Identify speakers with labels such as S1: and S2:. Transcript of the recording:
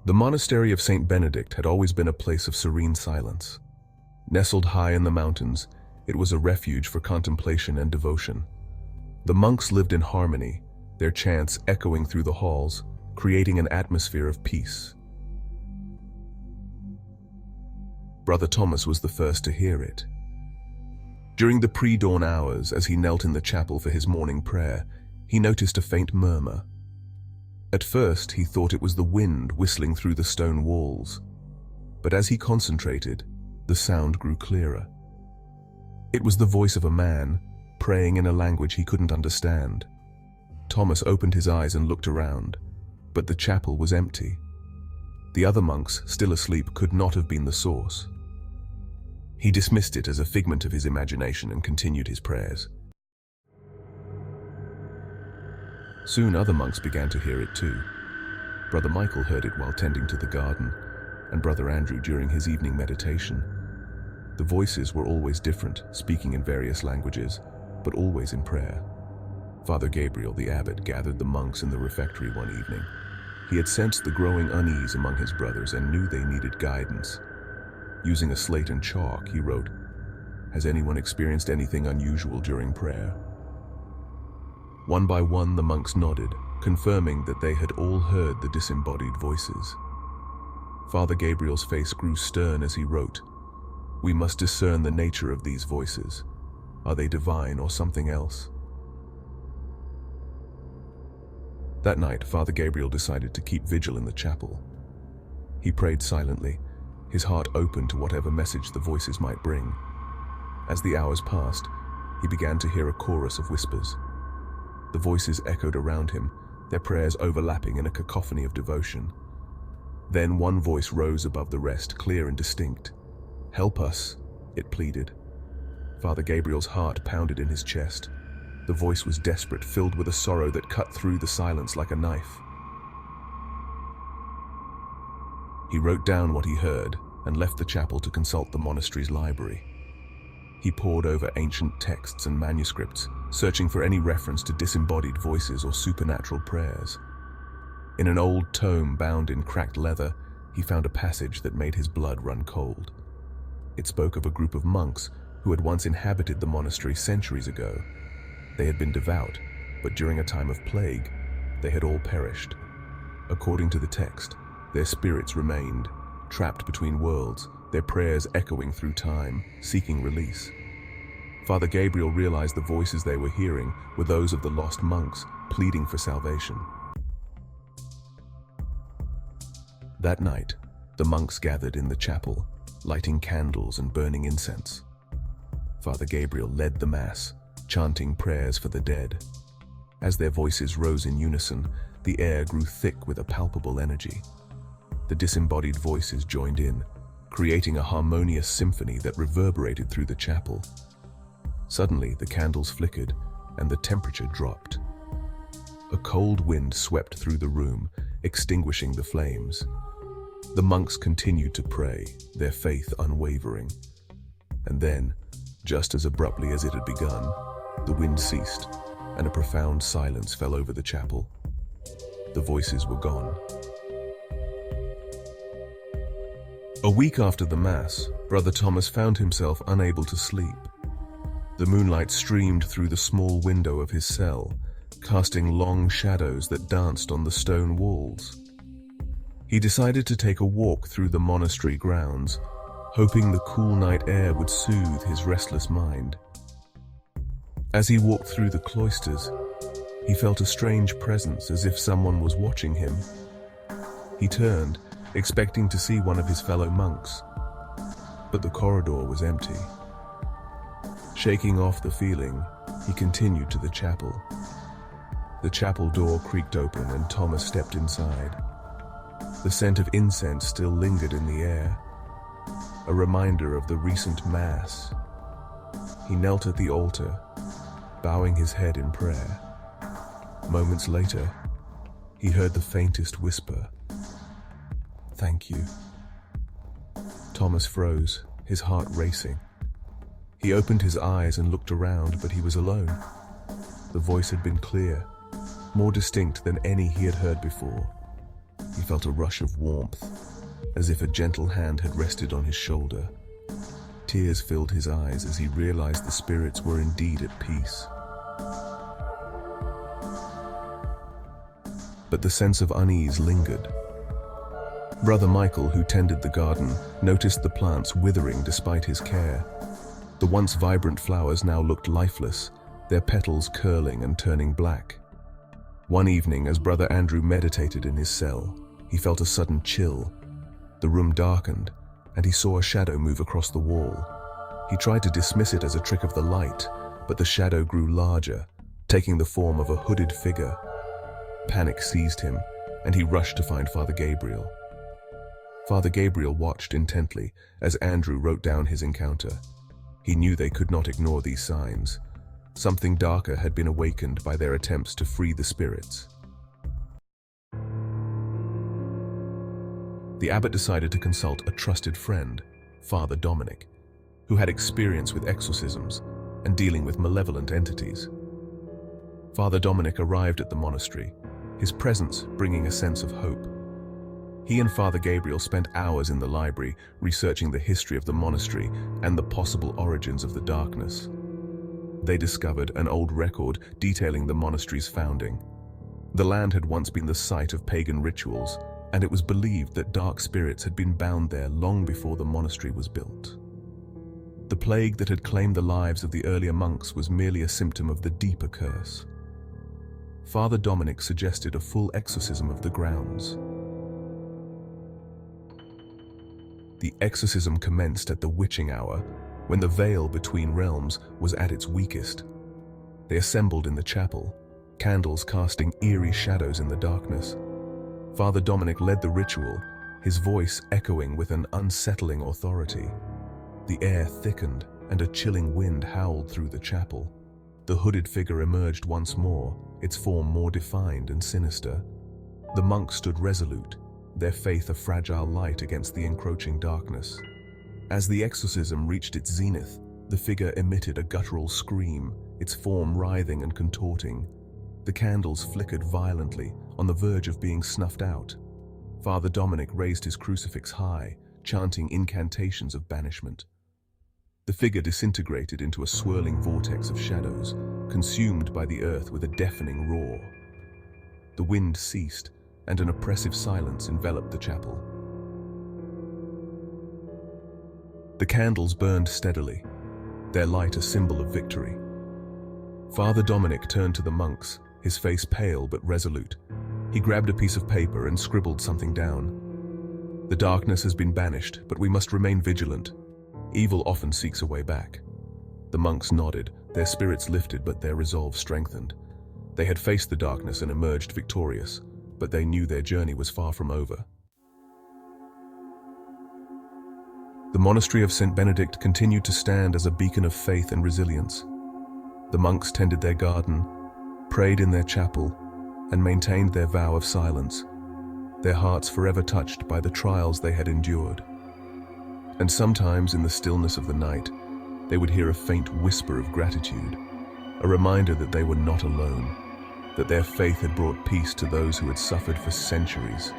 S1: The monastery of Saint Benedict had always been a place of serene silence. Nestled high in the mountains, it was a refuge for contemplation and devotion. The monks lived in harmony, their chants echoing through the halls, creating an atmosphere of peace. Brother Thomas was the first to hear it. During the pre-dawn hours, as he knelt in the chapel for his morning prayer, he noticed a faint murmur. At first, he thought it was the wind whistling through the stone walls, but as he concentrated, the sound grew clearer. It was the voice of a man, praying in a language he couldn't understand. Thomas opened his eyes and looked around, but the chapel was empty. The other monks, still asleep, could not have been the source. He dismissed it as a figment of his imagination and continued his prayers. Soon other monks began to hear it too. Brother Michael heard it while tending to the garden, and Brother Andrew during his evening meditation. The voices were always different, speaking in various languages, but always in prayer. Father Gabriel, the abbot, gathered the monks in the refectory one evening. He had sensed the growing unease among his brothers and knew they needed guidance. Using a slate and chalk, he wrote, "Has anyone experienced anything unusual during prayer?" One by one, the monks nodded, confirming that they had all heard the disembodied voices. Father Gabriel's face grew stern as he wrote, "We must discern the nature of these voices. Are they divine or something else?" That night, Father Gabriel decided to keep vigil in the chapel. He prayed silently, his heart open to whatever message the voices might bring. As the hours passed, he began to hear a chorus of whispers. The voices echoed around him, their prayers overlapping in a cacophony of devotion. Then one voice rose above the rest, clear and distinct. "Help us," it pleaded. Father Gabriel's heart pounded in his chest. The voice was desperate, filled with a sorrow that cut through the silence like a knife. He wrote down what he heard and left the chapel to consult the monastery's library. He pored over ancient texts and manuscripts, searching for any reference to disembodied voices or supernatural prayers. In an old tome bound in cracked leather, he found a passage that made his blood run cold. It spoke of a group of monks who had once inhabited the monastery centuries ago. They had been devout, but during a time of plague, they had all perished. According to the text, their spirits remained, trapped between worlds, their prayers echoing through time, seeking release. Father Gabriel realized the voices they were hearing were those of the lost monks, pleading for salvation. That night, the monks gathered in the chapel, lighting candles and burning incense. Father Gabriel led the Mass, chanting prayers for the dead. As their voices rose in unison, the air grew thick with a palpable energy. The disembodied voices joined in, creating a harmonious symphony that reverberated through the chapel. Suddenly, the candles flickered, and the temperature dropped. A cold wind swept through the room, extinguishing the flames. The monks continued to pray, their faith unwavering. And then, just as abruptly as it had begun, the wind ceased, and a profound silence fell over the chapel. The voices were gone. A week after the Mass, Brother Thomas found himself unable to sleep. The moonlight streamed through the small window of his cell, casting long shadows that danced on the stone walls. He decided to take a walk through the monastery grounds, hoping the cool night air would soothe his restless mind. As he walked through the cloisters, he felt a strange presence, as if someone was watching him. He turned, expecting to see one of his fellow monks, but the corridor was empty. Shaking off the feeling, he continued to the chapel. The chapel door creaked open and Thomas stepped inside. The scent of incense still lingered in the air, a reminder of the recent Mass. He knelt at the altar, bowing his head in prayer. Moments later, he heard the faintest whisper, "Thank you." Thomas froze, his heart racing. He opened his eyes and looked around, but he was alone. The voice had been clear, more distinct than any he had heard before. He felt a rush of warmth, as if a gentle hand had rested on his shoulder. Tears filled his eyes as he realized the spirits were indeed at peace. But the sense of unease lingered. Brother Michael, who tended the garden, noticed the plants withering despite his care. The once vibrant flowers now looked lifeless, their petals curling and turning black. One evening, as Brother Andrew meditated in his cell, he felt a sudden chill. The room darkened, and he saw a shadow move across the wall. He tried to dismiss it as a trick of the light, but the shadow grew larger, taking the form of a hooded figure. Panic seized him, and he rushed to find Father Gabriel. Father Gabriel watched intently as Andrew wrote down his encounter. He knew they could not ignore these signs. Something darker had been awakened by their attempts to free the spirits. The abbot decided to consult a trusted friend, Father Dominic, who had experience with exorcisms and dealing with malevolent entities. Father Dominic arrived at the monastery, his presence bringing a sense of hope. He and Father Gabriel spent hours in the library researching the history of the monastery and the possible origins of the darkness. They discovered an old record detailing the monastery's founding. The land had once been the site of pagan rituals, and it was believed that dark spirits had been bound there long before the monastery was built. The plague that had claimed the lives of the earlier monks was merely a symptom of the deeper curse. Father Dominic suggested a full exorcism of the grounds. The exorcism commenced at the witching hour, when the veil between realms was at its weakest. They assembled in the chapel, candles casting eerie shadows in the darkness. Father Dominic led the ritual, his voice echoing with an unsettling authority. The air thickened, and a chilling wind howled through the chapel. The hooded figure emerged once more, its form more defined and sinister. The monks stood resolute, their faith a fragile light against the encroaching darkness. As the exorcism reached its zenith, the figure emitted a guttural scream, its form writhing and contorting. The candles flickered violently, on the verge of being snuffed out. Father Dominic raised his crucifix high, chanting incantations of banishment. The figure disintegrated into a swirling vortex of shadows, consumed by the earth with a deafening roar. The wind ceased, and an oppressive silence enveloped the chapel. The candles burned steadily, their light a symbol of victory. Father Dominic turned to the monks, his face pale but resolute. He grabbed a piece of paper and scribbled something down. The darkness has been banished, but we must remain vigilant. Evil often seeks a way back. The monks nodded, their spirits lifted but their resolve strengthened. They had faced the darkness and emerged victorious, but they knew their journey was far from over. The monastery of St. Benedict continued to stand as a beacon of faith and resilience. The monks tended their garden, prayed in their chapel, and maintained their vow of silence, their hearts forever touched by the trials they had endured. And sometimes in the stillness of the night, they would hear a faint whisper of gratitude, a reminder that they were not alone, that their faith had brought peace to those who had suffered for centuries.